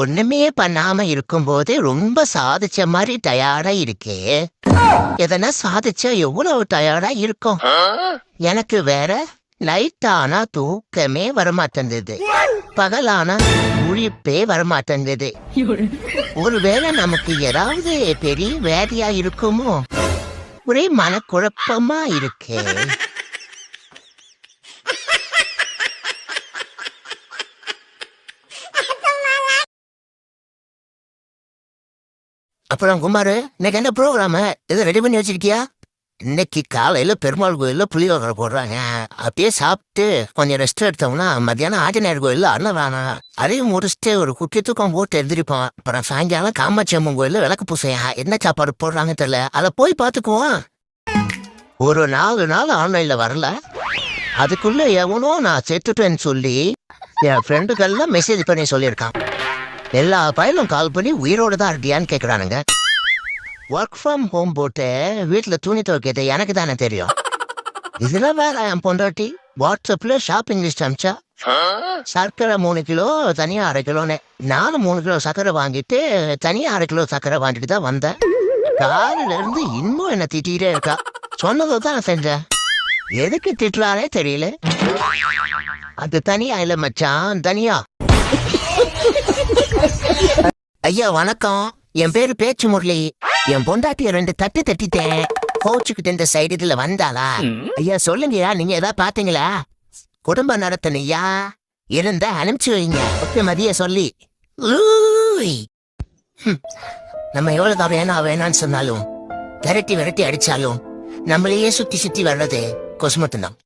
ஒண்ணுமே பண்ணாம இருக்கும்போது ரொம்ப சாதிச்ச மாதிரி டயர்டா இருக்கே. எதனா சாதிச்சா எவ்வளவு டயர்டா இருக்கும். எனக்கு வேற நைட் ஆனா தூக்கமே வரமாட்டேங்குது, பகலானா முழிப்பே வரமாட்டேங்குது. ஒருவேளை நமக்கு ஏதாவது பெரிய வேதியா இருக்குமோ? ஒரே மனக்குழப்பமா இருக்கே. அப்புறம் குமாரு, இன்னைக்கு என்ன ப்ரோக்ராமு? எதை ரெடி பண்ணி வச்சிருக்கியா? இன்னைக்கு காலையில பெருமாள் கோயில்ல புளியோகரை போடுறாங்க. அப்படியே சாப்பிட்டு கொஞ்சம் ரெஸ்ட் எடுத்தோம்னா மத்தியானம் ஆஞ்சநேயர் கோயில்ல அன்னதானம். அதையும் முடிச்சுட்டு ஒரு குட்டி தூக்கம் போட்டு எழுந்திரிப்போம். அப்புறம் சாயங்காலம் காமாட்சி அம்மன் கோயில்ல விளக்கு பூசையா. என்ன சாப்பாடு போடுறாங்க தெரியல, அதை போய் பார்த்துக்குவோம். ஒரு 4 நாள் ஆன்லைன்ல வரல, அதுக்குள்ள எவனோ நான் செத்துட்டேன்னு சொல்லி என் ஃப்ரெண்டுக்கெல்லாம் மெசேஜ் பண்ணி சொல்லியிருக்கான். எல்லா பயிலும் கால் பண்ணி உயிரோடு தான் இருக்கியான்னு கேட்குறானுங்க. ஒர்க் ஃப்ரம் ஹோம் போட்டு வீட்டில் துணி துவைக்கிறது எனக்கு தானே தெரியும். இதெல்லாம் வேற என் பொண்டாட்டி வாட்ஸ்அப்பில் ஷாப்பிங் லிஸ்ட் அமிச்சா. சர்க்கரை 3 கிலோ, தனியாக 1/2 கிலோன்னு. நானும் 3 கிலோ சர்க்கரை வாங்கிட்டு தனியாக 1/2 கிலோ சர்க்கரை வாங்கிட்டு தான் வந்தேன். காலையில இருந்து இன்னும் என்ன திட்டிகிட்டே இருக்கா. சொன்னதை தான் செஞ்சேன். எதுக்கு திட்டுறானே தெரியல. அது தனியா இல்லை மச்சான், தனியா. ஐயா வணக்கம், என் பேரு பேச்சு முரளி. என் பொண்டாட்டிய 2 தட்டு தட்டிட்டேன். கோச்சுக்கிட்டு இந்த சைடு இதுல வந்தாளா? ஐயா சொல்லுங்கய்யா, நீங்க ஏதாவது பாத்தீங்களா? குடும்ப நடத்தணையா இருந்தா அனுப்பிச்சு வைங்க. ஒட்டு மதிய சொல்லி நம்ம எவ்வளவுதான் வேணான்னு சொன்னாலும் விரட்டி அடிச்சாலும் நம்மளையே சுத்தி சுத்தி வர்றது கொசுமத்துதான்.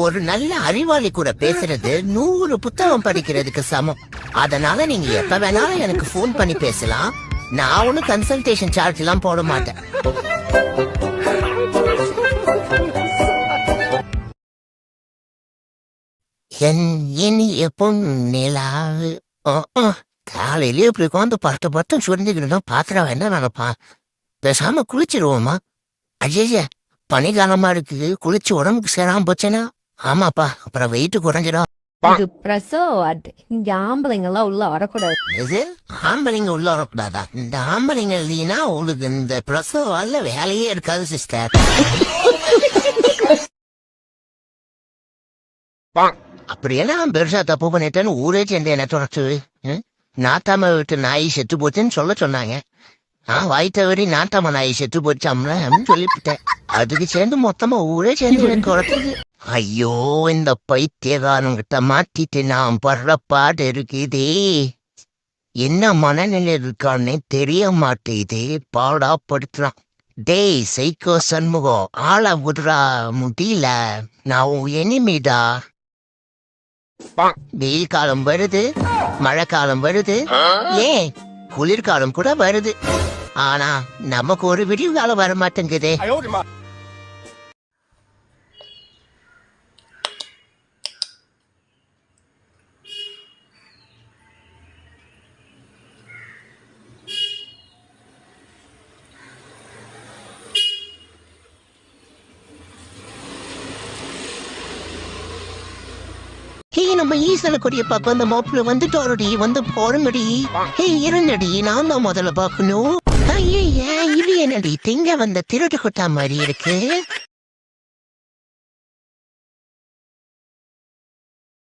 ஒரு நல்ல அறிவாளி கூட பேசுறது 100 புத்தகம் படிக்கிறதுக்கு சமம். அதனால நீங்க எப்ப வேணாலும் எனக்கு போன் பண்ணி பேசலாம். நான் ஒன்னும் கன்சல்டேஷன் சார்ஜ் எல்லாம் போட மாட்டேன். என் இனிய பொன்னிலாவு. காலையிலேயே இப்படி உட்காந்து பட்டு சுரிஞ்சுக்கிட்டு பாத்திரம் என்ன நினைப்பா. பேசாம குளிச்சிருவோமா? அஜய்ய பனிகாலமா இருக்கு, குளிச்சு உடம்புக்கு சேராம போச்சேனா? ஆமாப்பா, அப்புறம் வெயிட் குறைஞ்சிடும். இது பிரசவம். இங்க ஆம்பளைங்க எல்லாம் உள்ள வரக்கூடாது. இது ஆம்பளைங்க உள்ள வரக்கூடாதா? இந்த ஆம்பளைங்க இல்லைன்னா உங்களுக்கு இந்த பிரசவால வேலையே இருக்காது சிஸ்டர். அப்படியெல்லாம் பெருசா தப்பு பண்ணிட்டேன்னு ஊரே சேர்ந்து என்ன தொடச்சு. நாட்டாம விட்டு நாய் செத்து போச்சுன்னு சொன்னாங்க. நான் வாய் தவறி நாட்டாம நாய் செத்து போச்சாம்ல அப்படின்னு சொல்லிவிட்டேன். அதுக்கு சேர்ந்து மொத்தமா ஊரே சேர்ந்து எனக்கு குறைச்சது. ஐயோ, இந்த பைத்தியகாரங்கிட்ட மாட்டிட்டு நான் படுற பாடு இருக்குதே. என்ன மனநிலை இருக்கான்னு தெரிய மாட்டேதே. பாடா படுத்துறான். டேய் சைக்கோ சண்முகம், ஆள விடுறா, முடியல. நான் உன் எனிமிடா. வெயில் காலம் வருது, மழை காலம் வருது, ஏன் குளிர்காலம் கூட வருது. ஆனா நமக்கு ஒரு விடிவு காலம் வர மாட்டேங்குதே. நம்ம ஈசன கொடிய பார்க்க அந்த மாப்பிள்ள வந்துட்டோரடி, வந்து போறமடி. இருந்தடி, நான் தான் முதல்ல பாக்கணும். இது என்னடி திங்க வந்த திருட்டு கொட்டா மாதிரி இருக்கு.